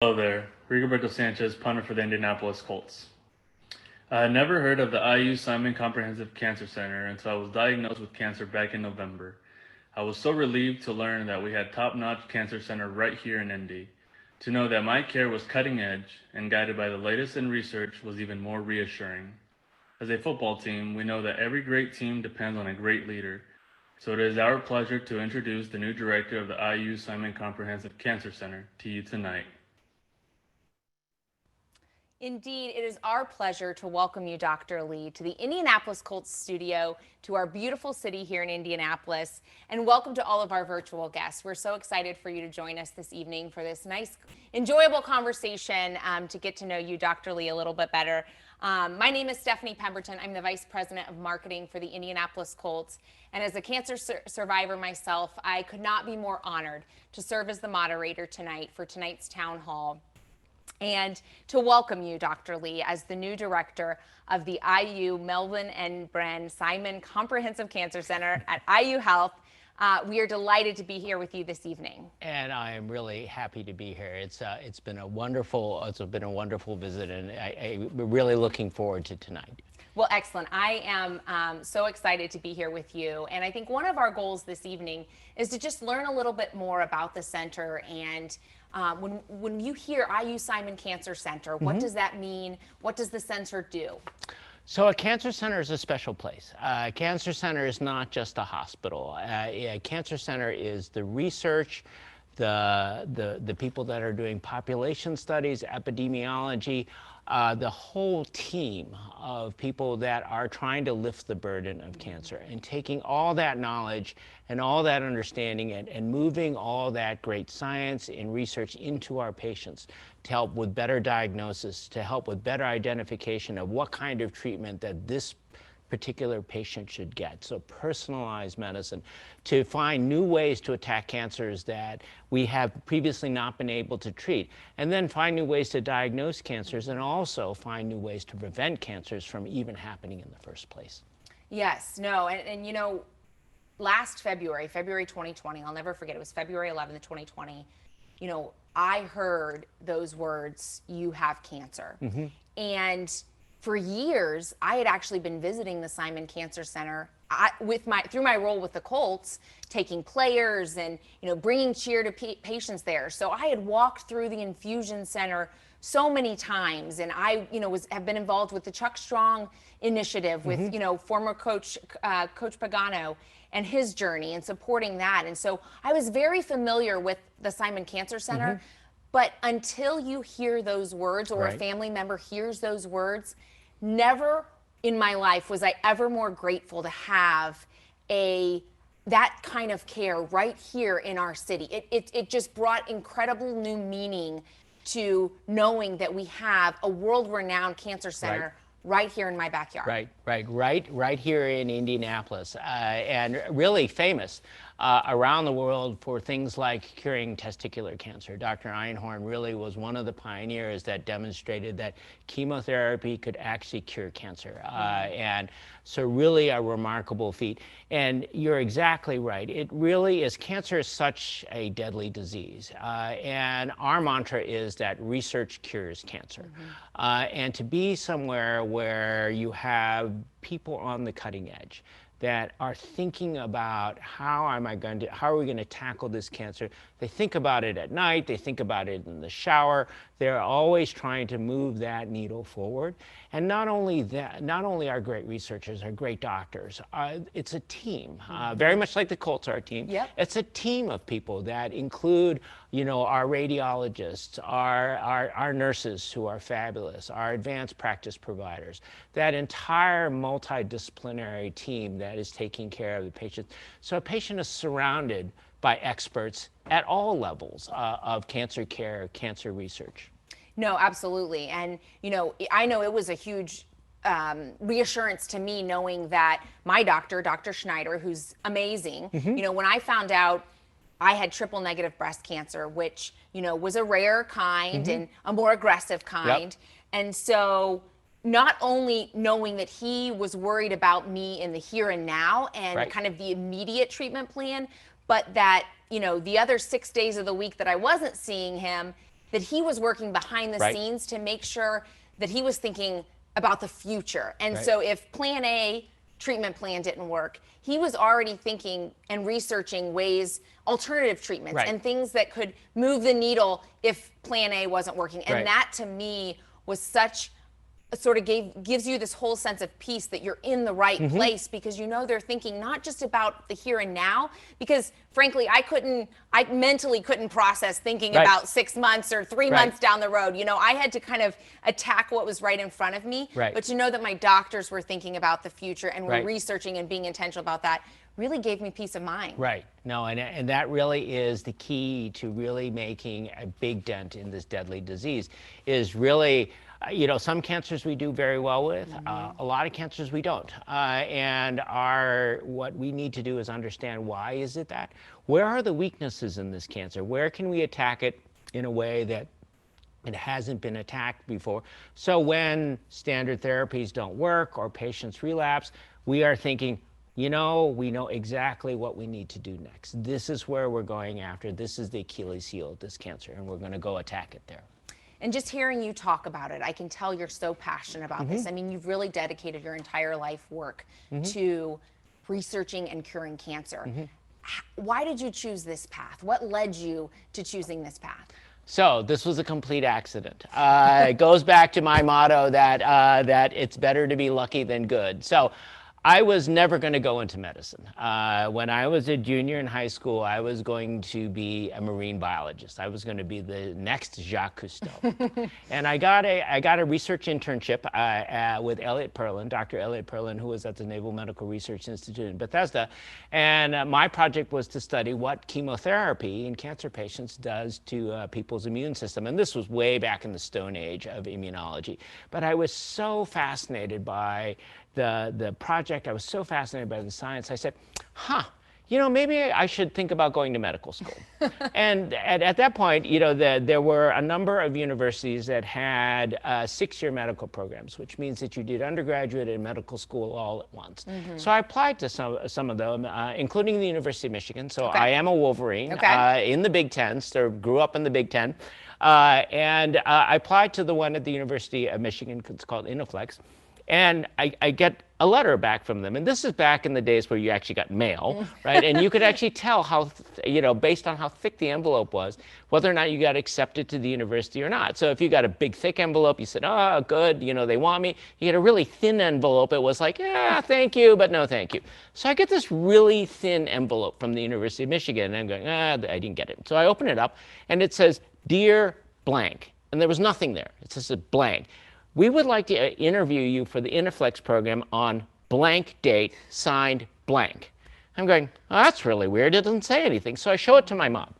Hello there, Rigoberto Sanchez, punter for the Indianapolis Colts. I had never heard of the IU Simon Comprehensive Cancer Center until I was diagnosed with cancer back in November. I was so relieved to learn that we had top-notch cancer center right here in Indy. To know that my care was cutting edge and guided by the latest in research was even more reassuring. As a football team, we know that every great team depends on a great leader. So it is our pleasure to introduce the new director of the IU Simon Comprehensive Cancer Center to you tonight. Indeed, it is our pleasure to welcome you, Dr. Lee, to the Indianapolis Colts studio, to our beautiful city here in Indianapolis, and welcome to all of our virtual guests. We're so excited for you to join us this evening for this nice, enjoyable conversation to get to know you, Dr. Lee, a little bit better. My name is Stephanie Pemberton. I'm the Vice President of Marketing for the Indianapolis Colts, and as a cancer survivor myself, I could not be more honored to serve as the moderator tonight for tonight's town hall, and to welcome you, Dr. Lee, as the new director of the IU Melvin and Bren Simon Comprehensive Cancer Center at IU Health. We are delighted to be here with you this evening. And I am really happy to be here. It's been a wonderful visit, and we're really looking forward to tonight. Well, excellent. I am so excited to be here with you. And I think one of our goals this evening is to just learn a little bit more about the center. And when you hear IU Simon Cancer Center, what does that mean? What does the center do? So a cancer center is a special place. A cancer center is not just a hospital. A cancer center is the research, the people that are doing population studies, epidemiology, the whole team of people that are trying to lift the burden of cancer, and taking all that knowledge and all that understanding and moving all that great science and research into our patients to help with better diagnosis, to help with better identification of what kind of treatment that this particular patient should get. So personalized medicine, to find new ways to attack cancers that we have previously not been able to treat, and then find new ways to diagnose cancers, and also find new ways to prevent cancers from even happening in the first place. Yes, no, and you know, last February 2020, I'll never forget, it was February 11th, 2020, you know, I heard those words, "You have cancer." And for years, I had actually been visiting the Simon Cancer Center through my role with the Colts, taking players and bringing cheer to patients there. So I had walked through the infusion center so many times, and I have been involved with the Chuck Strong initiative with former coach Pagano and his journey and supporting that. And so I was very familiar with the Simon Cancer Center. But until you hear those words, or a family member hears those words, never in my life was I ever more grateful to have that kind of care right here in our city. It just brought incredible new meaning to knowing that we have a world-renowned cancer center right here in my backyard. Right here in Indianapolis, and really famous around the world for things like curing testicular cancer. Dr. Einhorn really was one of the pioneers that demonstrated that chemotherapy could actually cure cancer. And so really a remarkable feat. And you're exactly right. It really is, cancer is such a deadly disease. And our mantra is that research cures cancer. And to be somewhere where you have people on the cutting edge that are thinking about how are we going to tackle this cancer. They think about it at night, they think about it in the shower. They're always trying to move that needle forward. And not only that, not only our great researchers, our great doctors, it's a team, very much like the Colts are a team. It's a team of people that include, our radiologists, our nurses who are fabulous, our advanced practice providers, that entire multidisciplinary team that is taking care of the patient. So a patient is surrounded by experts at all levels of cancer care, cancer research. No, absolutely. And, I know it was a huge reassurance to me knowing that my doctor, Dr. Schneider, who's amazing, when I found out I had triple negative breast cancer, which, was a rare kind and a more aggressive kind. And so not only knowing that he was worried about me in the here and now and kind of the immediate treatment plan, but that, the other 6 days of the week that I wasn't seeing him, that he was working behind the scenes to make sure that he was thinking about the future. And so if plan A treatment plan didn't work, he was already thinking and researching ways, alternative treatments and things that could move the needle if plan A wasn't working. And that to me was such sort of gives you this whole sense of peace that you're in the right place, because you know they're thinking not just about the here and now, because frankly I mentally couldn't process thinking about 6 months or 3 months down the road. You know, I had to kind of attack what was right in front of me, but to know that my doctors were thinking about the future and were researching and being intentional about that really gave me peace of mind. No, and that really is the key to really making a big dent in this deadly disease, is really, you know, some cancers we do very well with, a lot of cancers we don't. And what we need to do is understand, why is it that? Where are the weaknesses in this cancer? Where can we attack it in a way that it hasn't been attacked before? So when standard therapies don't work or patients relapse, we are thinking, you know, we know exactly what we need to do next. This is where we're going after. This is the Achilles heel of this cancer, and we're going to go attack it there. And just hearing you talk about it, I can tell you're so passionate about this. I mean, you've really dedicated your entire life work to researching and curing cancer. Why did you choose this path? What led you to choosing this path? So this was a complete accident. It goes back to my motto that it's better to be lucky than good. So I was never going to go into medicine. When I was a junior in high school, I was going to be a marine biologist. I was going to be the next Jacques Cousteau. And I got a research internship with Elliot Perlin, Dr. Elliot Perlin, who was at the Naval Medical Research Institute in Bethesda. And my project was to study what chemotherapy in cancer patients does to people's immune system. And this was way back in the Stone Age of immunology. But I was so fascinated by the project. I was so fascinated by the science. I said, you know, maybe I should think about going to medical school. And at that point, you know, there were a number of universities that had 6-year medical programs, which means that you did undergraduate and medical school all at once. So I applied to some of them, including the University of Michigan. So I am a Wolverine in the Big Ten, so grew up in the Big Ten. And I applied to the one at the University of Michigan. It's called Inoflex. And I get a letter back from them. And this is back in the days where you actually got mail, right? And you could actually tell how, you know, based on how thick the envelope was, whether or not you got accepted to the university or not. So if you got a big, thick envelope, you said, oh, good, you know, they want me. You get a really thin envelope, it was like, yeah, thank you, but no thank you. So I get this really thin envelope from the University of Michigan, and I'm going, I didn't get it. So I open it up, and it says, Dear blank. And there was nothing there. It says blank. We would like to interview you for the Inoflex program on blank date, signed blank. I'm going, oh, that's really weird. It doesn't say anything. So I show it to my mom.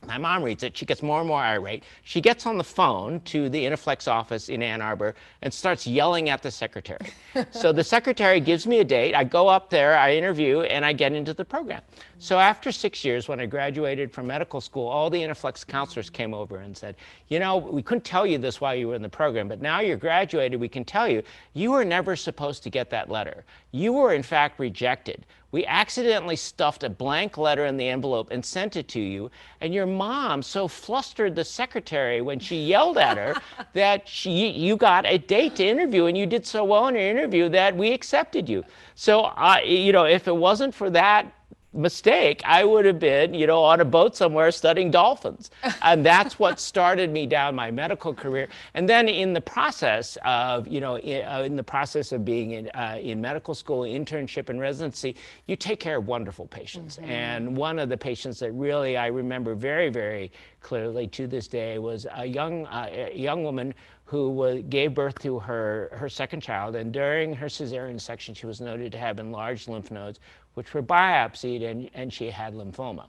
My mom reads it. She gets more and more irate. She gets on the phone to the Inoflex office in Ann Arbor and starts yelling at the secretary. So the secretary gives me a date. I go up there, I interview, and I get into the program. So after 6 years, when I graduated from medical school, all the Inoflex counselors came over and said, you know, we couldn't tell you this while you were in the program, but now you're graduated, we can tell you, you were never supposed to get that letter. You were, in fact, rejected. We accidentally stuffed a blank letter in the envelope and sent it to you, and your mom so flustered the secretary when she yelled at her that you got a date to interview, and you did so well in your interview that we accepted you. So, you know, if it wasn't for that mistake, I would have been, you know, on a boat somewhere studying dolphins. And that's what started me down my medical career. And then in the process of, you know, in the process of being in medical school, internship and residency, you take care of wonderful patients. And one of the patients that really I remember very, very clearly to this day was a young woman who gave birth to her second child. And during her cesarean section, she was noted to have enlarged lymph nodes, which were biopsied, and she had lymphoma,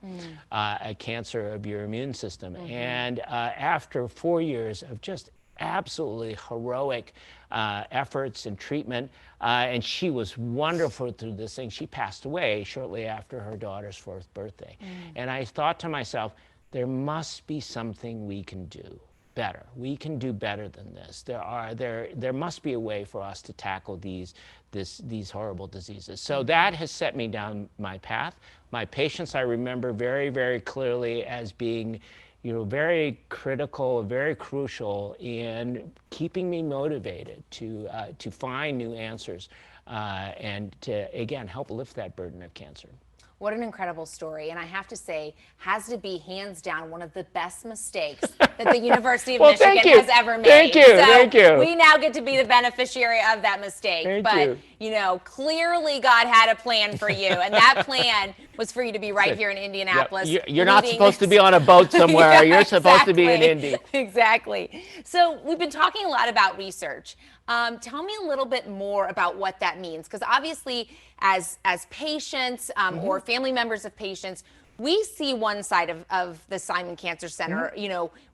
a cancer of your immune system. And after 4 years of just absolutely heroic efforts and treatment, and she was wonderful through this thing, she passed away shortly after her daughter's 4th birthday. And I thought to myself, there must be something we can do better. We can do better than this. There must be a way for us to tackle these horrible diseases. So that has set me down my path. My patients I remember very, very clearly as being, very critical, very crucial in keeping me motivated to find new answers and to, again, help lift that burden of cancer. What an incredible story. And I have to say, has to be hands down one of the best mistakes that the University of Well, Michigan thank you. has ever made. Thank you. So Thank you. we now get to be the beneficiary of that mistake. Thank but you. Clearly God had a plan for you. And that plan was for you to be right here in Indianapolis. Yep. You're not supposed to be on a boat somewhere. Yeah, You're supposed to be in exactly. Indy. Exactly. So we've been talking a lot about research. Tell me a little bit more about what that means, because obviously as patients or family members of patients, we see one side of the Simon Cancer Center.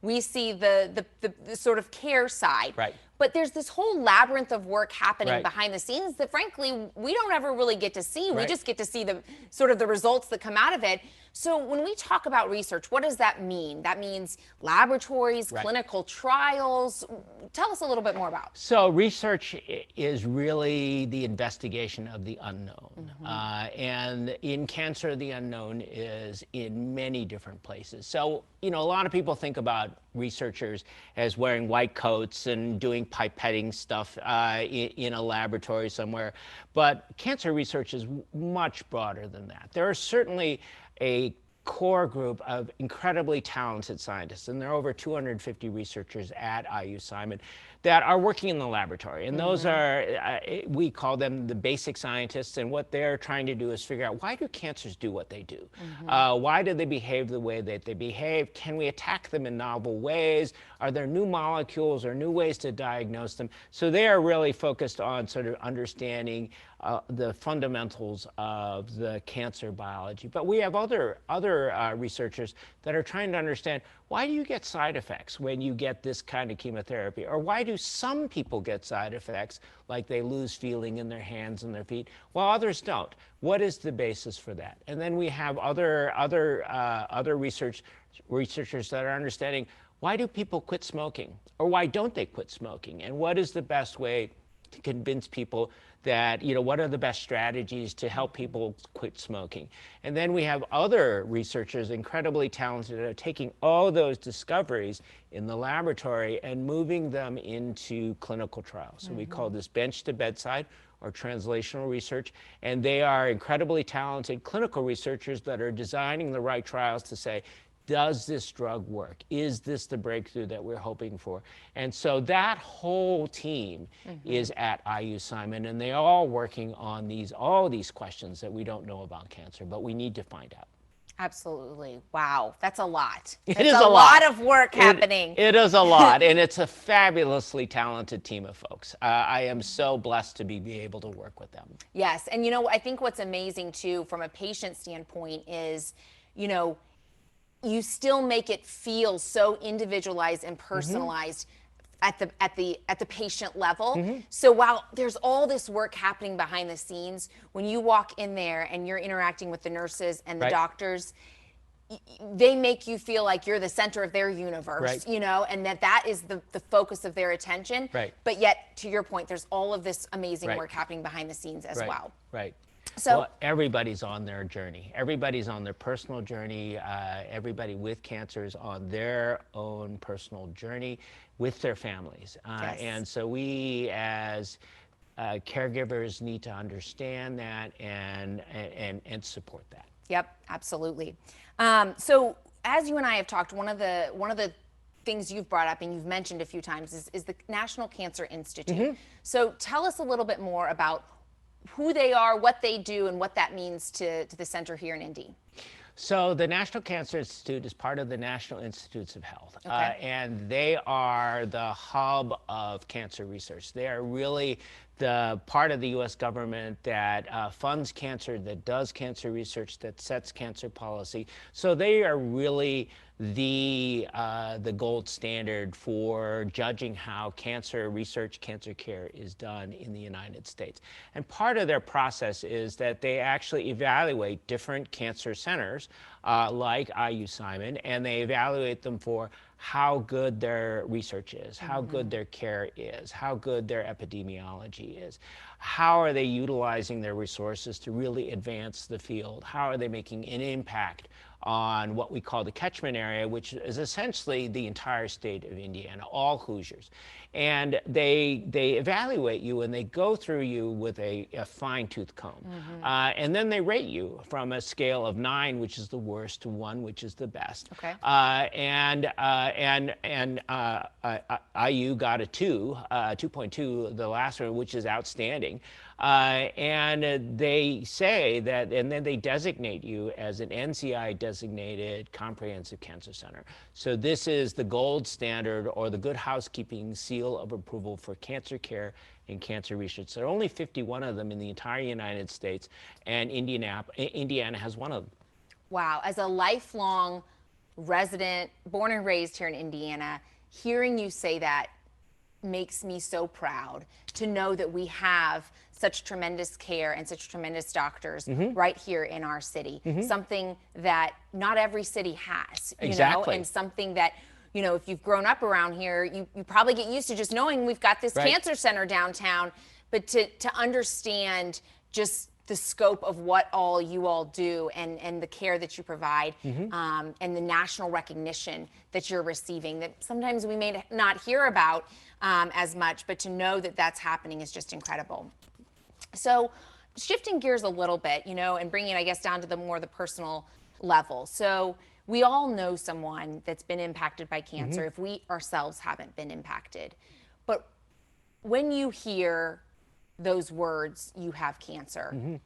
We see the sort of care side. Right. But there's this whole labyrinth of work happening Right. behind the scenes that, frankly, we don't ever really get to see. We Right. just get to see the sort of the results that come out of it. So when we talk about research, what does that mean? That means laboratories, Right. clinical trials. Tell us a little bit more about. So research is really the investigation of the unknown. And in cancer, the unknown is in many different places. So, a lot of people think about researchers as wearing white coats and doing pipetting stuff in a laboratory somewhere. But cancer research is much broader than that. There are certainly a core group of incredibly talented scientists, and there are over 250 researchers at IU Simon that are working in the laboratory. And those are, we call them the basic scientists, and what they're trying to do is figure out, why do cancers do what they do? Why do they behave the way that they behave? Can we attack them in novel ways? Are there new molecules or new ways to diagnose them? So they are really focused on sort of understanding the fundamentals of the cancer biology. But we have other researchers that are trying to understand, why do you get side effects when you get this kind of chemotherapy? Or why do some people get side effects, like they lose feeling in their hands and their feet, while others don't? What is the basis for that? And then we have other researchers that are understanding, why do people quit smoking? Or why don't they quit smoking? And what is the best way to convince people that, what are the best strategies to help people quit smoking? And then we have other researchers, incredibly talented, that are taking all those discoveries in the laboratory and moving them into clinical trials. So we call this bench to bedside or translational research. And they are incredibly talented clinical researchers that are designing the right trials to say, does this drug work? Is this the breakthrough that we're hoping for? And so that whole team is at IU Simon, and they're all working on all these questions that we don't know about cancer, but we need to find out. Absolutely. Wow. That's a lot. It That's is a lot of work happening. It is a lot, and it's a fabulously talented team of folks. I am so blessed to be able to work with them. Yes. And, I think what's amazing, too, from a patient standpoint is, you still make it feel so individualized and personalized at the patient level. So while there's all this work happening behind the scenes, when you walk in there and you're interacting with the nurses and the doctors, they make you feel like you're the center of their universe, and that is the focus of their attention. Right. But yet, to your point, there's all of this amazing work happening behind the scenes as well. Right. So well, everybody's on their journey. Everybody's on their personal journey. Everybody with cancer is on their own personal journey with their families. And so we, as caregivers, need to understand that and support that. Yep, absolutely. So as you and I have talked, one of the things you've brought up and you've mentioned a few times is the National Cancer Institute. So tell us a little bit more about who they are, what they do, and what that means to the center here in Indy. So the National Cancer Institute is part of the National Institutes of Health, and they are the hub of cancer research. They are really the part of the U.S. government that funds cancer, that does cancer research, that sets cancer policy. So they are really the gold standard for judging how cancer research, cancer care is done in the United States. And part of their process is that they actually evaluate different cancer centers like IU Simon, and they evaluate them for how good their research is, how good their care is, how good their epidemiology is. How are they utilizing their resources to really advance the field? How are they making an impact on what we call the catchment area, which is essentially the entire state of Indiana, all Hoosiers. And they evaluate you and they go through you with a fine-tooth comb. And then they rate you from a scale of 9, which is the worst, to 1, which is the best. Okay. IU got a 2.2, the last one, which is outstanding. And they say that, and then they designate you as an NCI designated comprehensive cancer center. So this is the gold standard, or the good housekeeping seal of approval for cancer care and cancer research. There are only 51 of them in the entire United States, and Indiana has one of them. Wow. As a lifelong resident, born and raised here in Indiana, hearing you say that makes me so proud to know that we have such tremendous care and such tremendous doctors right here in our city. Something that not every city has, you know, and something that, you know, if you've grown up around here, you probably get used to just knowing we've got this cancer center downtown, but to understand just the scope of what all you all do and the care that you provide, and the national recognition that you're receiving that sometimes we may not hear about as much, but to know that that's happening is just incredible. So shifting gears a little bit, you know, and bringing it, I guess, down to the personal level. So we all know someone that's been impacted by cancer if we ourselves haven't been impacted. But when you hear those words, you have cancer,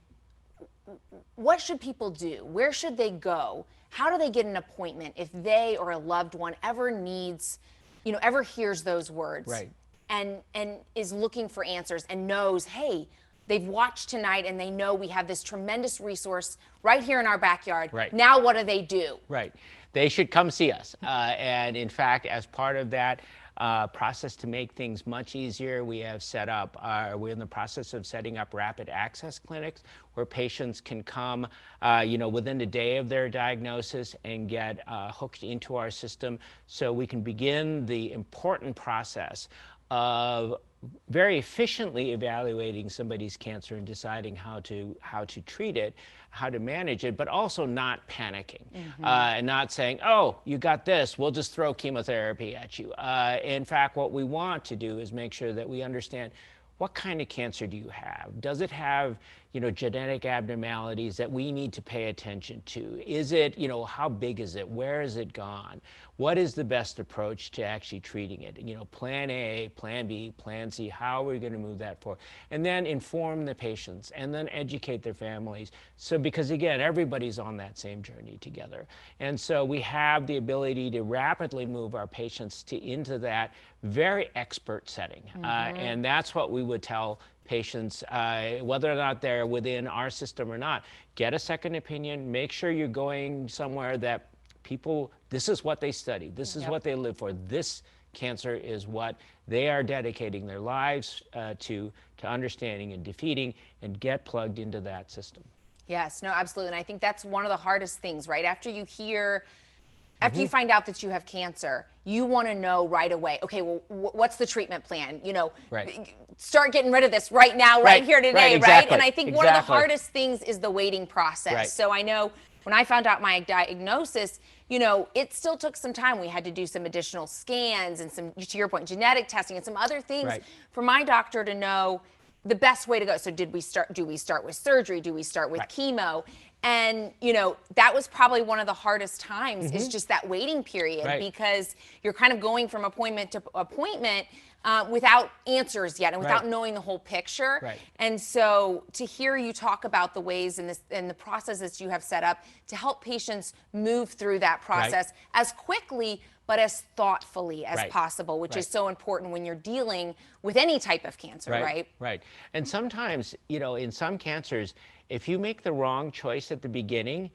what should people do? Where should they go? How do they get an appointment if they or a loved one ever needs, you know, ever hears those words and is looking for answers and knows, hey, they've watched tonight and they know we have this tremendous resource right here in our backyard. Now what do they do? They should come see us. And in fact, as part of that process to make things much easier, we have set up, we're in the process of setting up rapid access clinics where patients can come, you know, within a day of their diagnosis and get hooked into our system, so we can begin the important process of very efficiently evaluating somebody's cancer and deciding how to treat it, how to manage it, but also not panicking and not saying, oh, you got this, we'll just throw chemotherapy at you. In fact, what we want to do is make sure that we understand, what kind of cancer do you have? Does it have, you know, genetic abnormalities that we need to pay attention to? Is it, you know, how big is it? Where has it gone? What is the best approach to actually treating it? You know, plan A, plan B, plan C, how are we going to move that forward? And then inform the patients and then educate their families. So, because again, everybody's on that same journey together. And so we have the ability to rapidly move our patients into that very expert setting. And that's what we would tell patients, whether or not they're within our system or not. Get a second opinion, make sure you're going somewhere that people, this is what they study, this is what they live for, this cancer is what they are dedicating their lives to understanding and defeating, and get plugged into that system. Yes, no, absolutely. And I think that's one of the hardest things, right? After you find out that you have cancer, you want to know right away, okay, well, what's the treatment plan? You know, start getting rid of this right now, right here today, right? And I think one of the hardest things is the waiting process. So I know when I found out my diagnosis, you know, it still took some time. We had to do some additional scans and some, to your point, genetic testing and some other things for my doctor to know the best way to go. So do we start with surgery? Do we start with chemo? And, you know, that was probably one of the hardest times is just that waiting period because you're kind of going from appointment to appointment without answers yet and without knowing the whole picture. And so to hear you talk about the ways and the processes you have set up to help patients move through that process as quickly but as thoughtfully as possible, which is so important when you're dealing with any type of cancer, right? And sometimes, you know, in some cancers, if you make the wrong choice at the beginning,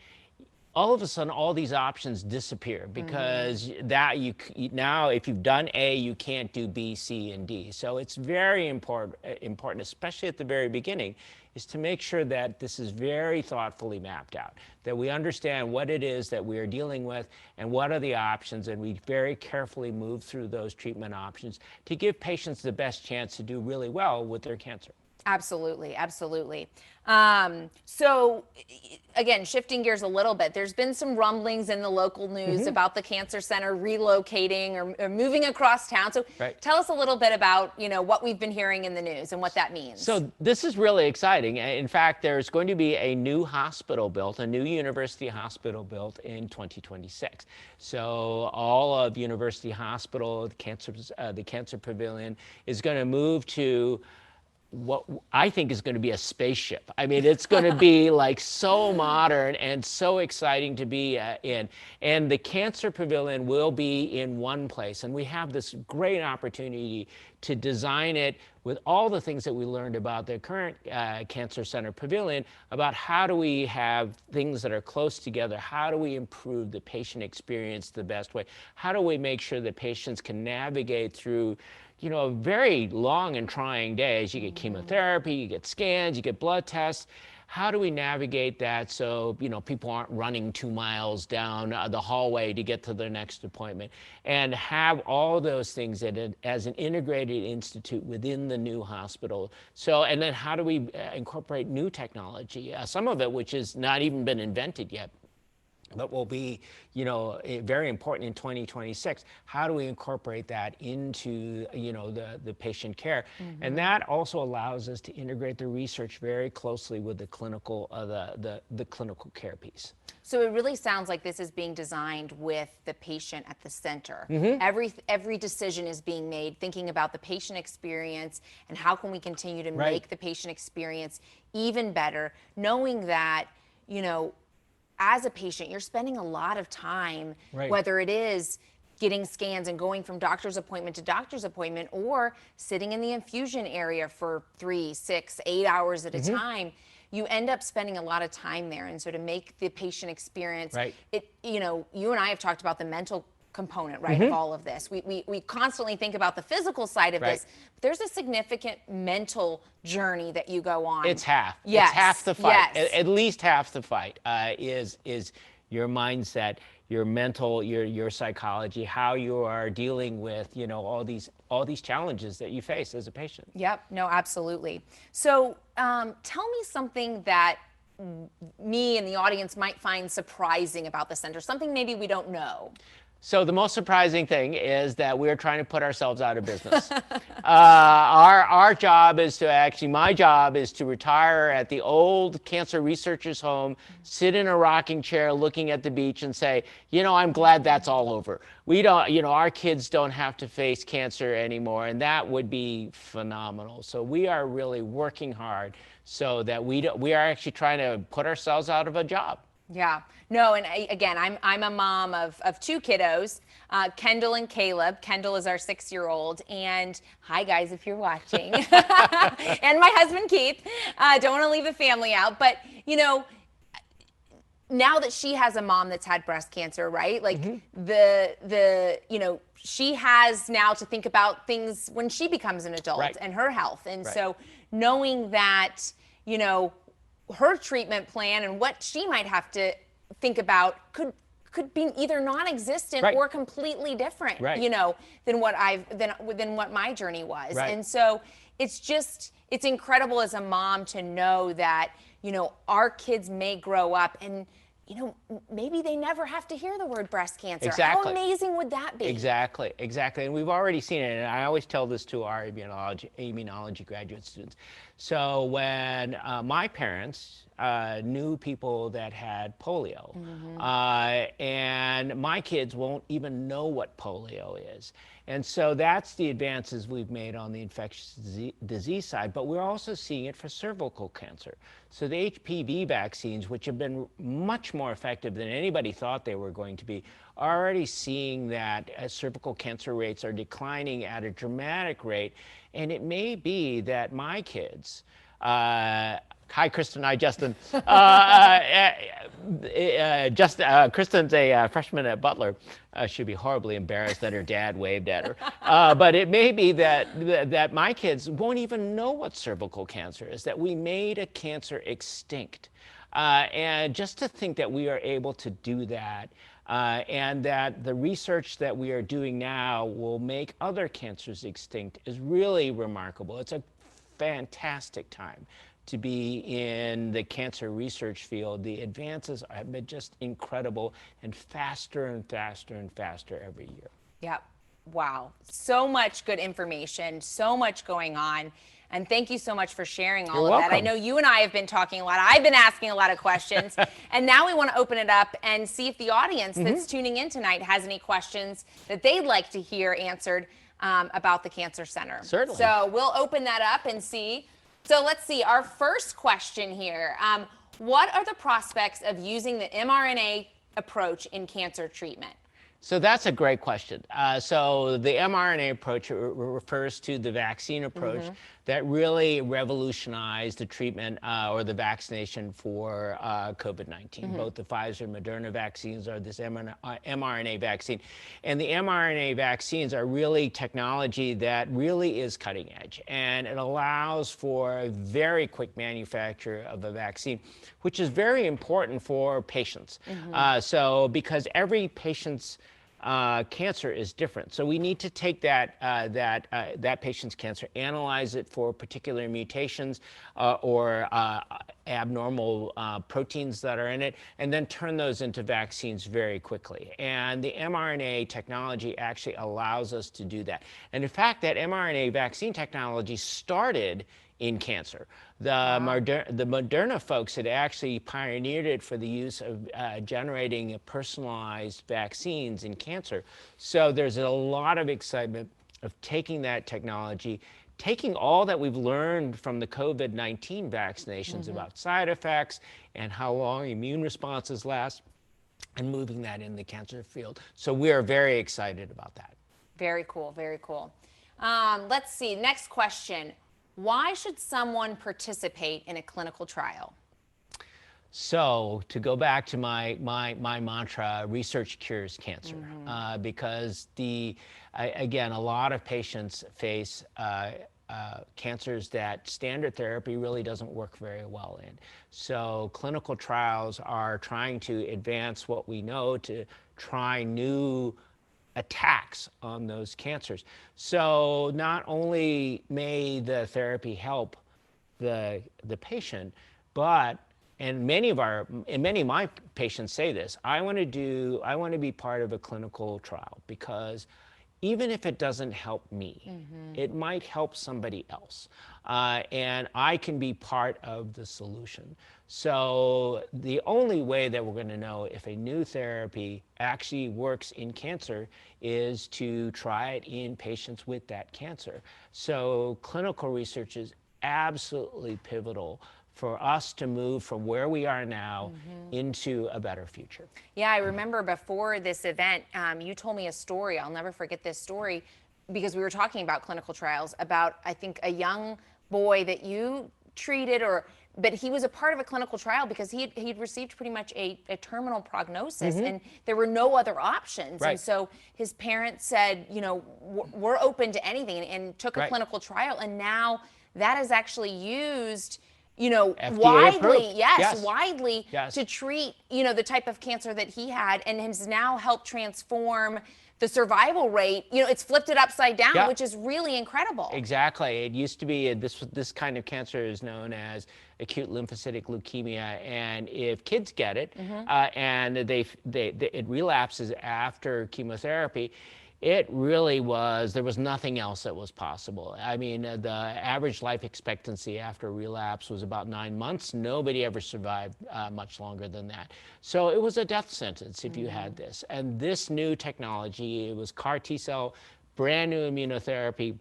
all of a sudden all these options disappear because now if you've done A, you can't do B, C, and D. So it's very important, especially at the very beginning, is to make sure that this is very thoughtfully mapped out, that we understand what it is that we are dealing with and what are the options, and we very carefully move through those treatment options to give patients the best chance to do really well with their cancer. Absolutely, absolutely. So again, shifting gears a little bit, there's been some rumblings in the local news about the cancer center relocating or moving across town. So Right. tell us a little bit about, what we've been hearing in the news and what that means. So this is really exciting. In fact, there's going to be a new hospital built, a new university hospital built in 2026. So all of University Hospital, the Cancer Pavilion, is going to move to what I think is going to be a spaceship. I mean, it's going to be like so modern and so exciting to be in. And the Cancer Pavilion will be in one place. And we have this great opportunity to design it with all the things that we learned about the current Cancer Center Pavilion, about how do we have things that are close together? How do we improve the patient experience the best way? How do we make sure that patients can navigate through a very long and trying days? You get chemotherapy, you get scans, you get blood tests. How do we navigate that so people aren't running 2 miles down the hallway to get to their next appointment, and have all those things as an integrated institute within the new hospital? So, and then how do we incorporate new technology, some of it which has not even been invented yet, but will be, very important in 2026. How do we incorporate that into, the patient care? And that also allows us to integrate the research very closely with the clinical, the clinical care piece. So it really sounds like this is being designed with the patient at the center. Every decision is being made thinking about the patient experience and how can we continue to make the patient experience even better, knowing that, as a patient, you're spending a lot of time, whether it is getting scans and going from doctor's appointment to doctor's appointment, or sitting in the infusion area for 3, 6, 8 hours at a time. You end up spending a lot of time there. And so to make the patient experience, you and I have talked about the mental component, of all of this. We constantly think about the physical side of this, but there's a significant mental journey that you go on. It's half. Yes. It's half the fight. Yes. At least half the fight is your mindset, your mental, your psychology, how you are dealing with all these challenges that you face as a patient. Yep. No, absolutely. So tell me something that me and the audience might find surprising about the center, something maybe we don't know. So the most surprising thing is that we're trying to put ourselves out of business. Our job is my job is to retire at the old cancer researchers home, sit in a rocking chair looking at the beach and say, I'm glad that's all over. We don't, our kids don't have to face cancer anymore, and that would be phenomenal. So we are really working hard so that we are actually trying to put ourselves out of a job. Yeah. No, and again, I'm a mom of 2 kiddos, Kendall and Caleb. Kendall is our 6-year-old, and hi guys if you're watching, and my husband Keith. Don't want to leave the family out, but now that she has a mom that's had breast cancer, right? Like she has now to think about things when she becomes an adult and her health, and so knowing that her treatment plan and what she might have to think about could be either non-existent or completely different, than what my journey was. And so it's incredible as a mom to know that, our kids may grow up and, maybe they never have to hear the word breast cancer. Exactly. How amazing would that be? Exactly. And we've already seen it, and I always tell this to our immunology graduate students. So when my parents knew people that had polio, and my kids won't even know what polio is. And so that's the advances we've made on the infectious disease side, but we're also seeing it for cervical cancer. So the HPV vaccines, which have been much more effective than anybody thought they were going to be, are already seeing that cervical cancer rates are declining at a dramatic rate. And it may be that my kids, hi, Kristen. Hi, Justin. Kristen's a freshman at Butler. She'd be horribly embarrassed that her dad waved at her. But it may be that my kids won't even know what cervical cancer is, that we made a cancer extinct. And just to think that we are able to do that, and that the research that we are doing now will make other cancers extinct is really remarkable. It's a fantastic time to be in the cancer research field. The advances have been just incredible, and faster and faster and faster every year. Yep. Wow. So much good information, so much going on. And thank you so much for sharing all You're of that. I welcome. know you and I have been talking a lot. I've been asking a lot of questions. And now we want to open it up and see if the audience that's tuning in tonight has any questions that they'd like to hear answered about the Cancer Center. Certainly. So we'll open that up and see. So let's see. Our first question here. What are the prospects of using the mRNA approach in cancer treatment? So that's a great question. So the mRNA approach refers to the vaccine approach that really revolutionized the treatment or the vaccination for COVID-19. Both the Pfizer and Moderna vaccines are this mRNA vaccine. And the mRNA vaccines are really technology that really is cutting edge. And it allows for a very quick manufacture of a vaccine, which is very important for patients. So because every patient's cancer is different. So we need to take that patient's cancer, analyze it for particular mutations or abnormal proteins that are in it, and then turn those into vaccines very quickly. And the mRNA technology actually allows us to do that. And in fact, that mRNA vaccine technology started in cancer. The Moderna folks had actually pioneered it for the use of generating personalized vaccines in cancer. So there's a lot of excitement of taking that technology, taking all that we've learned from the COVID-19 vaccinations about side effects and how long immune responses last, and moving that in the cancer field. So we are very excited about that. Very cool, very cool. Let's see, next question. Why should someone participate in a clinical trial? So to go back to my mantra, research cures cancer, because again, a lot of patients face cancers that standard therapy really doesn't work very well in. So clinical trials are trying to advance what we know to try new attacks on those cancers. So not only may the therapy help the patient, but and many of my patients say this, I want to be part of a clinical trial because even if it doesn't help me, it might help somebody else. And I can be part of the solution. So the only way that we're going to know if a new therapy actually works in cancer is to try it in patients with that cancer. So clinical research is absolutely pivotal for us to move from where we are now into a better future. Yeah, I remember before this event, you told me a story. I'll never forget this story because we were talking about clinical trials about, I think, a young boy that you treated, but he was a part of a clinical trial because he'd received pretty much a terminal prognosis and there were no other options. Right. And so his parents said, you know, we're open to anything, and took a clinical trial. And now that is actually used, you know, FDA widely, approved. widely to treat, you know, the type of cancer that he had, and has now helped transform the survival rate. You know, it's flipped it upside down, which is really incredible. Exactly. It used to be this kind of cancer is known as acute lymphocytic leukemia, and if kids get it and it relapses after chemotherapy, it really was, there was nothing else that was possible. I mean, the average life expectancy after relapse was about 9 months. Nobody ever survived much longer than that. So it was a death sentence if you had this. And this new technology, it was CAR T-cell, brand new immunotherapy,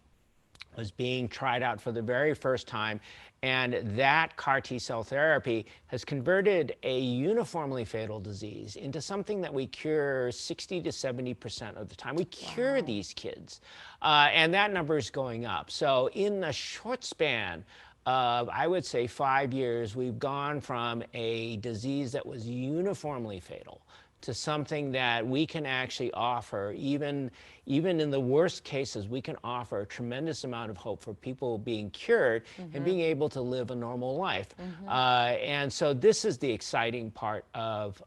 was being tried out for the very first time. And that CAR T-cell therapy has converted a uniformly fatal disease into something that we cure 60 to 70% of the time. We cure these kids, and that number is going up. So in the short span of, I would say, 5 years, we've gone from a disease that was uniformly fatal to something that we can actually offer, even in the worst cases, we can offer a tremendous amount of hope for people being cured and being able to live a normal life. And so this is the exciting part of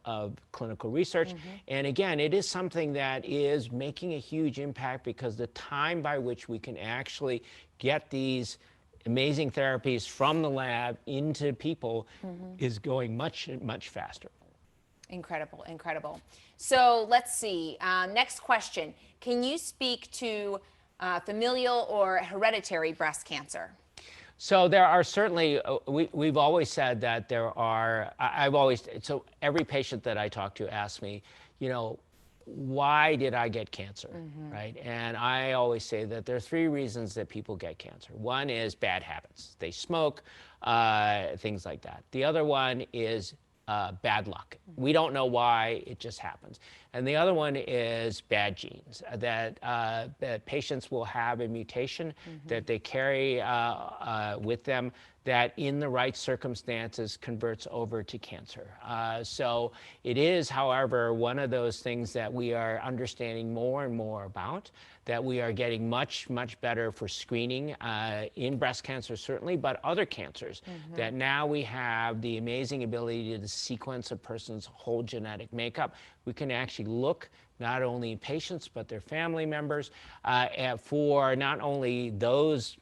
clinical research. And again, it is something that is making a huge impact because the time by which we can actually get these amazing therapies from the lab into people is going much, much faster. Incredible, incredible. So let's see. Next question. Can you speak to familial or hereditary breast cancer? So there are certainly, we've always said that there are, so every patient that I talk to asks me, why did I get cancer, right? And I always say that there are 3 reasons that people get cancer. One is bad habits. They smoke, things like that. The other one is bad luck. We don't know why, it just happens. And the other one is bad genes, that patients will have a mutation that they carry with them that in the right circumstances converts over to cancer. So it is, however, one of those things that we are understanding more and more about, that we are getting much, much better for screening in breast cancer, certainly, but other cancers, that now we have the amazing ability to sequence a person's whole genetic makeup. We can actually look not only patients, but their family members for not only those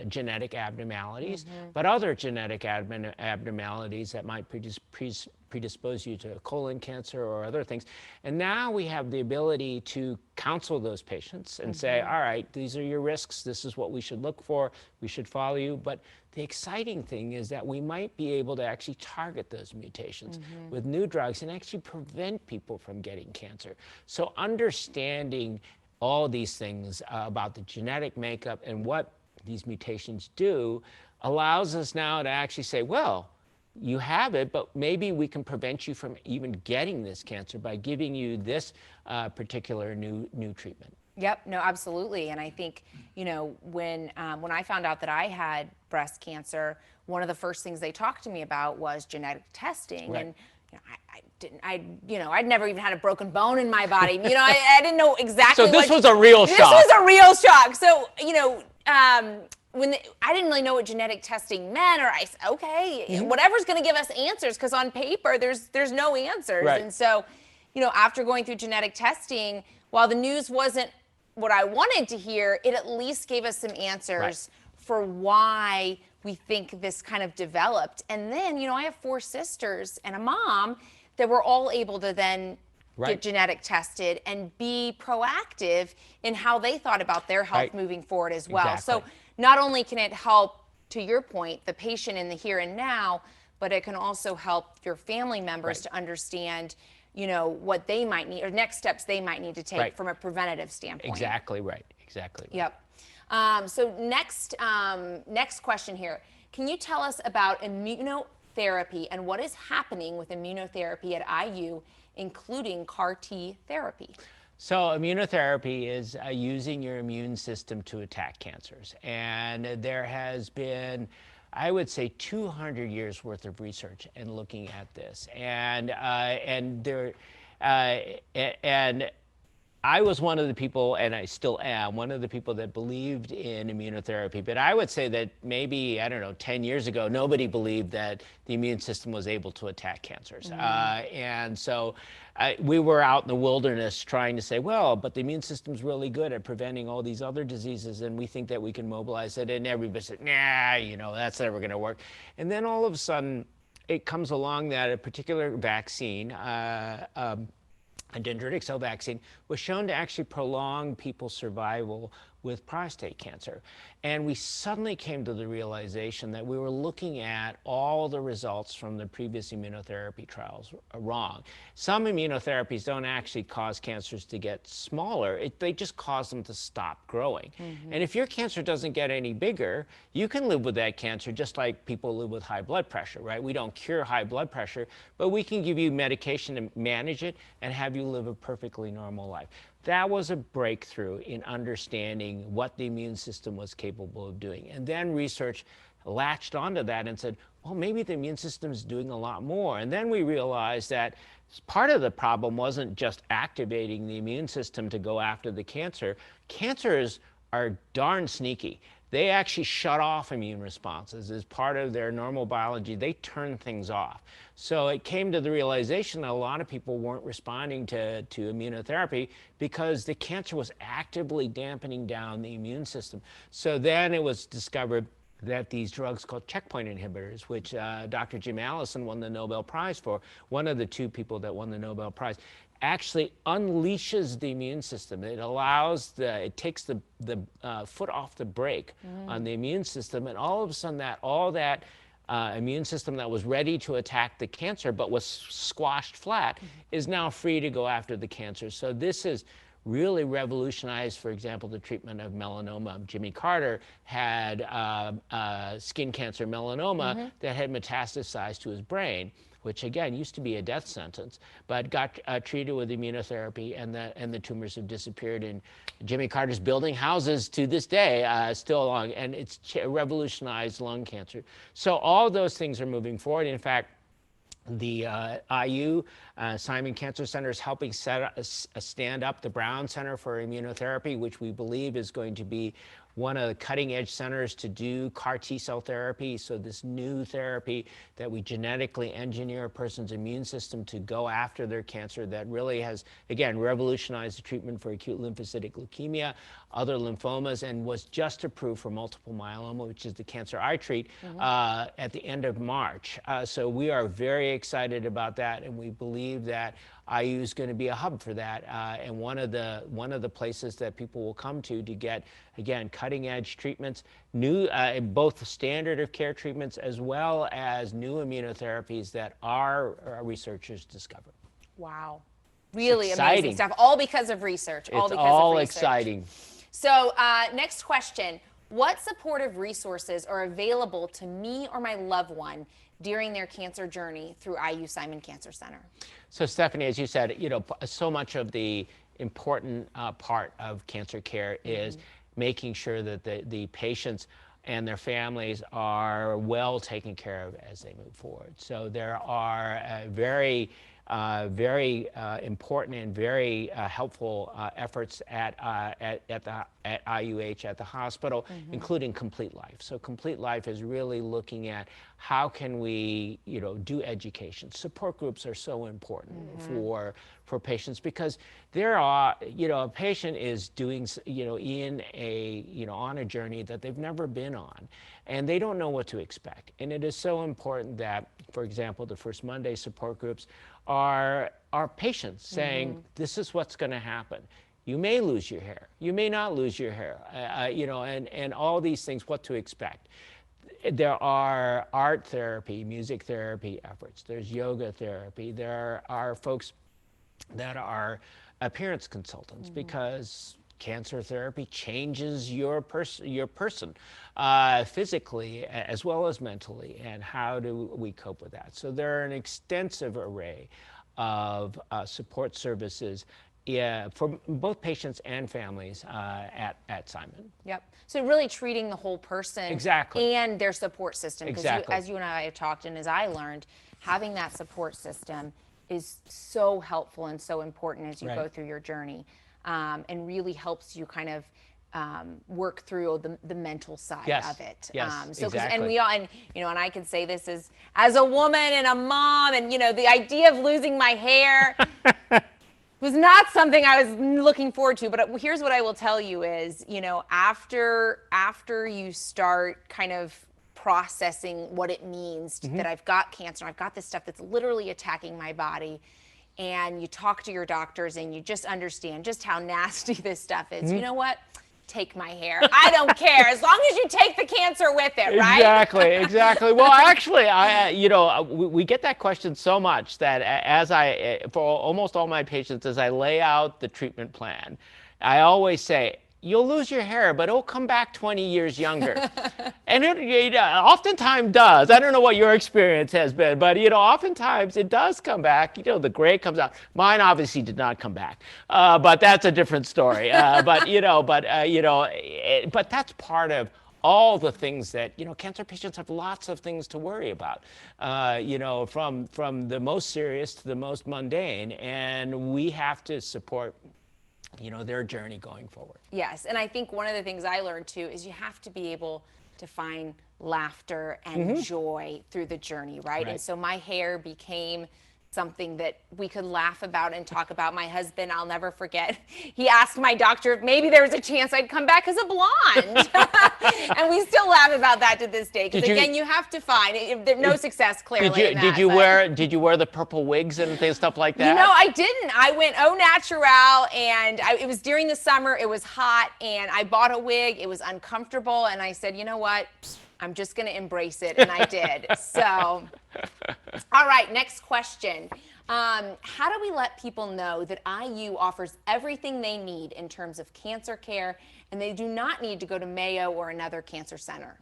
genetic abnormalities, but other genetic abnormalities that might predispose you to colon cancer or other things. And now we have the ability to counsel those patients and say, all right, these are your risks. This is what we should look for. We should follow you. But the exciting thing is that we might be able to actually target those mutations with new drugs and actually prevent people from getting cancer. So understanding all these things about the genetic makeup and what these mutations do allows us now to actually say, well, you have it, but maybe we can prevent you from even getting this cancer by giving you this particular new treatment. Yep, no, absolutely. And I think, when I found out that I had breast cancer, one of the first things they talked to me about was genetic testing. Right. And I'd never even had a broken bone in my body. I didn't know exactly. So this was a real shock. This was a real shock. So, I didn't really know what genetic testing meant, or I said, okay, whatever's going to give us answers, because on paper there's no answers. Right. And so, after going through genetic testing, while the news wasn't what I wanted to hear, it at least gave us some answers for why we think this kind of developed. And then, I have 4 sisters and a mom that were all able to then get genetic tested and be proactive in how they thought about their health moving forward as well. Exactly. So not only can it help, to your point, the patient in the here and now, but it can also help your family members to understand, what they might need, or next steps they might need to take from a preventative standpoint. Exactly right. Exactly right. Yep. So next question here. Can you tell us about immunotherapy and what is happening with immunotherapy at IU, including CAR T therapy? So immunotherapy is using your immune system to attack cancers. And there has been, I would say, 200 years worth of research in looking at this. And I was one of the people, and I still am, one of the people that believed in immunotherapy. But I would say that maybe, 10 years ago, nobody believed that the immune system was able to attack cancers. And so we were out in the wilderness trying to say, well, but the immune system's really good at preventing all these other diseases, and we think that we can mobilize it. And everybody said, nah, that's never going to work. And then all of a sudden, it comes along that a particular vaccine, a dendritic cell vaccine, was shown to actually prolong people's survival with prostate cancer. And we suddenly came to the realization that we were looking at all the results from the previous immunotherapy trials wrong. Some immunotherapies don't actually cause cancers to get smaller, they just cause them to stop growing. And if your cancer doesn't get any bigger, you can live with that cancer just like people live with high blood pressure, right? We don't cure high blood pressure, but we can give you medication to manage it and have you live a perfectly normal life. That was a breakthrough in understanding what the immune system was capable of doing. And then research latched onto that and said, well, maybe the immune system is doing a lot more. And then we realized that part of the problem wasn't just activating the immune system to go after the cancer. Cancers are darn sneaky. They actually shut off immune responses as part of their normal biology. They turn things off. So it came to the realization that a lot of people weren't responding to immunotherapy because the cancer was actively dampening down the immune system. So then it was discovered that these drugs called checkpoint inhibitors, which Dr. Jim Allison won the Nobel Prize for, one of the two people that won the Nobel Prize, actually unleashes the immune system. It takes the foot off the brake on the immune system, and all of a sudden all that immune system that was ready to attack the cancer but was squashed flat is now free to go after the cancer. So this is really revolutionized, for example, the treatment of melanoma. Jimmy Carter had skin cancer melanoma that had metastasized to his brain, which again used to be a death sentence, but got treated with immunotherapy, and the tumors have disappeared. And Jimmy Carter's building houses to this day, still along, and it's revolutionized lung cancer. So all those things are moving forward. In fact, the IU, Simon Cancer Center, is helping stand up the Brown Center for Immunotherapy, which we believe is going to be one of the cutting-edge centers to do CAR T-cell therapy. So this new therapy that we genetically engineer a person's immune system to go after their cancer, that really has, again, revolutionized the treatment for acute lymphocytic leukemia, other lymphomas, and was just approved for multiple myeloma, which is the cancer I treat, at the end of March. So we are very excited about that, and we believe that IU is going to be a hub for that, and one of the places that people will come to get, again, cutting-edge treatments, new both standard of care treatments as well as new immunotherapies that our researchers discover. Wow, really exciting. Amazing stuff. All because of research. It's all exciting. So, next question: what supportive resources are available to me or my loved one during their cancer journey through IU Simon Cancer Center? So Stephanie, as you said, so much of the important part of cancer care is making sure that the patients and their families are well taken care of as they move forward. So there are very important and very helpful efforts at IUH, at the hospital, including Complete Life. So Complete Life is really looking at how can we, do education. Support groups are so important for patients, because there are, a patient is doing, on a journey that they've never been on, and they don't know what to expect. And it is so important that, for example, the First Monday support groups are patients saying, this is what's going to happen. You may lose your hair. You may not lose your hair, and all these things, what to expect. There are art therapy, music therapy efforts. There's yoga therapy. There are folks that are appearance consultants, because cancer therapy changes your person physically as well as mentally, and how do we cope with that? So there are an extensive array of support services for both patients and families at Simon. Yep. So really treating the whole person. Exactly. And their support system. Exactly. As you and I have talked, and as I learned, having that support system is so helpful and so important as you go through your journey, and really helps you kind of work through the mental side of it. Yes, So, exactly. and we all, and I can say this as a woman and a mom, and the idea of losing my hair was not something I was looking forward to. But here's what I will tell you is, after you start kind of processing what it means that I've got cancer, I've got this stuff that's literally attacking my body, and you talk to your doctors and you just understand just how nasty this stuff is. You know what? Take my hair. I don't care, as long as you take the cancer with it, right? Exactly. Well, actually, we get that question so much that for almost all my patients, as I lay out the treatment plan, I always say, you'll lose your hair, but it'll come back 20 years younger. And it oftentimes does. I don't know what your experience has been, but oftentimes it does come back. The gray comes out. Mine obviously did not come back, but that's a different story. But that's part of all the things that cancer patients have. Lots of things to worry about, from the most serious to the most mundane, and we have to support their journey going forward. Yes, and I think one of the things I learned too is you have to be able to find laughter and joy through the journey, right? And so my hair became something that we could laugh about and talk about. My husband, I'll never forget, he asked my doctor if maybe there was a chance I'd come back as a blonde. And we still laugh about that to this day. Because again, you have to find no success clearly. Did you wear the purple wigs and stuff like that? You know, I didn't. I went au natural, and it was during the summer. It was hot, and I bought a wig. It was uncomfortable, and I said, you know what? I'm just going to embrace it, and I did. So, all right, next question. How do we let people know that IU offers everything they need in terms of cancer care, and they do not need to go to Mayo or another cancer center?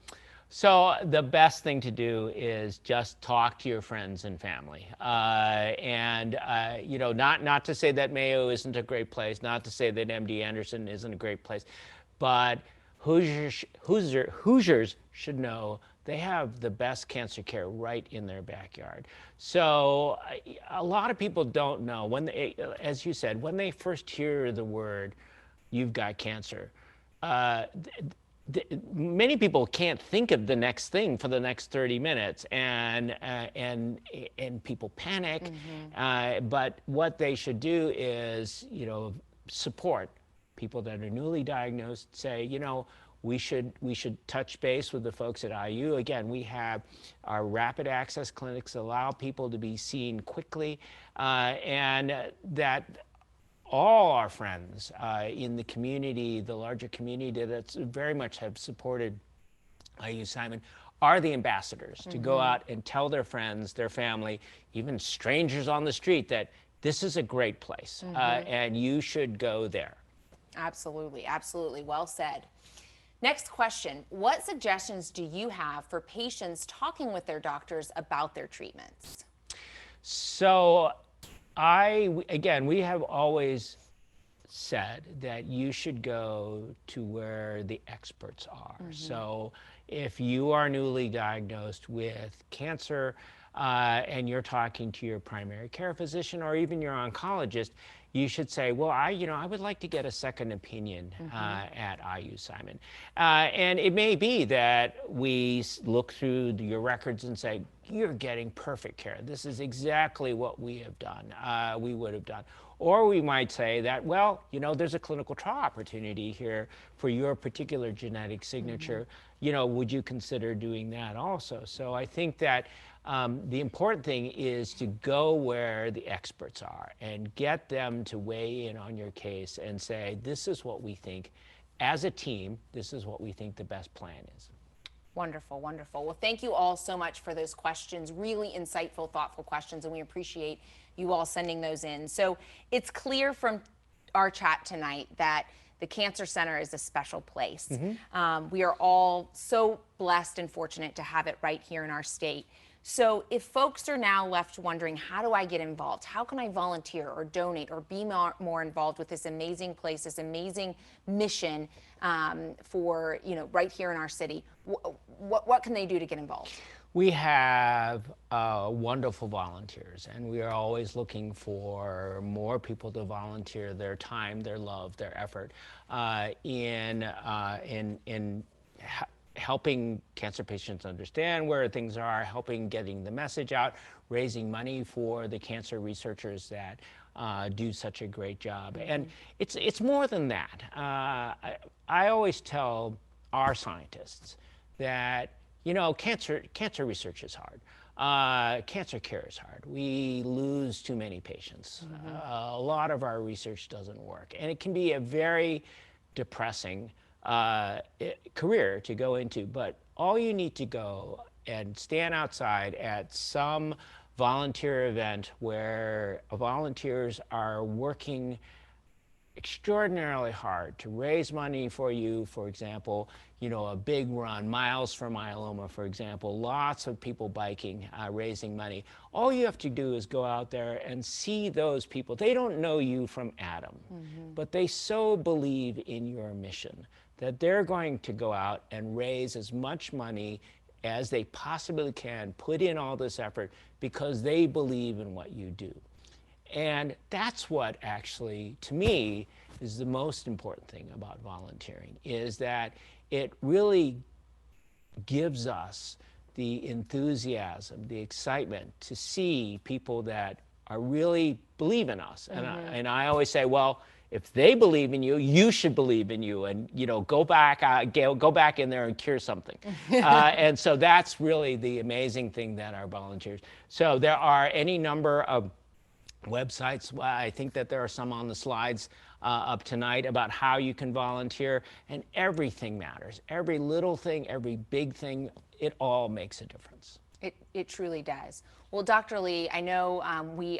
So the best thing to do is just talk to your friends and family, you know, not to say that Mayo isn't a great place, not to say that MD Anderson isn't a great place, but Hoosiers should know they have the best cancer care right in their backyard. So a lot of people don't know when they, as you said, when they first hear the word, "You've got cancer." Many people can't think of the next thing for the next 30 minutes, and people panic. But what they should do is, you know, support people that are newly diagnosed. Say, you know, we should touch base with the folks at IU. Again, we have our rapid access clinics that allow people to be seen quickly, and that all our friends in the community, the larger community that's very much have supported IU Simon, are the ambassadors to go out and tell their friends, their family, even strangers on the street that this is a great place and you should go there. Absolutely, absolutely. Well said. Next question. What suggestions do you have for patients talking with their doctors about their treatments? So again, we have always said that you should go to where the experts are. So if you are newly diagnosed with cancer and you're talking to your primary care physician or even your oncologist, you should say, well, I would like to get a second opinion at IU Simon. And it may be that we look through your records and say, you're getting perfect care. This is exactly what we have done, we would have done. Or we might say that, well, you know, there's a clinical trial opportunity here for your particular genetic signature. You know, would you consider doing that also? So I think that the important thing is to go where the experts are and get them to weigh in on your case and say, this is what we think. As a team, this is what we think the best plan is. Wonderful, wonderful. Well, thank you all so much for those questions. Really insightful, thoughtful questions, and we appreciate you all sending those in. So it's clear from our chat tonight that the Cancer Center is a special place. We are all so blessed and fortunate to have it right here in our state. So if folks are now left wondering, how do I get involved? How can I volunteer or donate or be more involved with this amazing place, this amazing mission for, you know, right here in our city? What can they do to get involved? We have wonderful volunteers, and we are always looking for more people to volunteer their time, their love, their effort in helping cancer patients understand where things are, helping getting the message out, raising money for the cancer researchers that do such a great job. And it's more than that. I always tell our scientists that, you know, cancer research is hard. Cancer care is hard. We lose too many patients. A lot of our research doesn't work. And it can be a very depressing career to go into. But all you need to go and stand outside at some volunteer event where volunteers are working extraordinarily hard to raise money for you. For example, you know, a big run, Miles for Myeloma, for example, lots of people biking, raising money. All you have to do is go out there and see those people. They don't know you from Adam, but they so believe in your mission that they're going to go out and raise as much money as they possibly can, put in all this effort because they believe in what you do. And that's what actually, to me, is the most important thing about volunteering, is that it really gives us the enthusiasm, the excitement to see people that are really believe in us. And I always say, well, If they believe in you, you should believe in you, and go back in there and cure something. And so that's really the amazing thing that our volunteers. So there are any number of websites. I think that there are some on the slides up tonight about how you can volunteer, and everything matters. Every little thing, every big thing, it all makes a difference. It truly does. Well, Dr. Lee, I know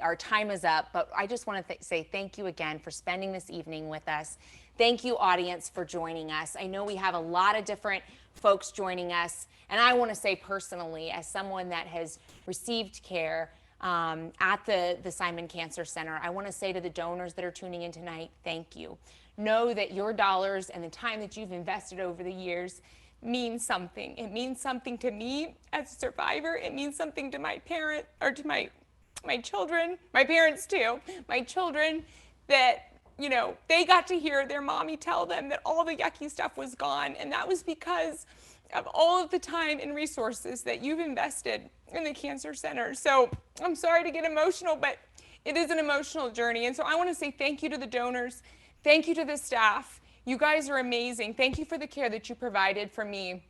our time is up, but I just want to say thank you again for spending this evening with us. Thank you, audience, for joining us. I know we have a lot of different folks joining us, and I want to say personally, as someone that has received care at the Simon Cancer Center, I want to say to the donors that are tuning in tonight, thank you. Know that your dollars and the time that you've invested over the years means something. It means something to me as a survivor. It means something to my parent, or to my children, my parents too, my children, that they got to hear their mommy tell them that all the yucky stuff was gone, and that was because of all of the time and resources that you've invested in the Cancer Center. So I'm sorry to get emotional, but it is an emotional journey. And so I want to say thank you to the donors. Thank you to the staff. You guys are amazing. Thank you for the care that you provided for me.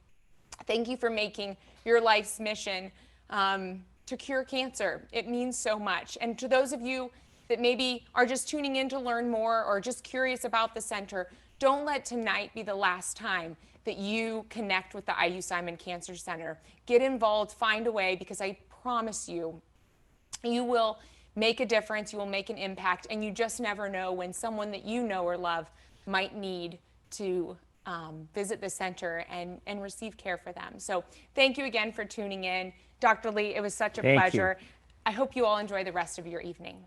Thank you for making your life's mission to cure cancer. It means so much. And to those of you that maybe are just tuning in to learn more or just curious about the center, don't let tonight be the last time that you connect with the IU Simon Cancer Center. Get involved, find a way, because I promise you, you will make a difference, you will make an impact, and you just never know when someone that you know or love might need to visit the center and receive care for them. So thank you again for tuning in. Dr. Lee, it was such a pleasure. You. I hope you all enjoy the rest of your evening.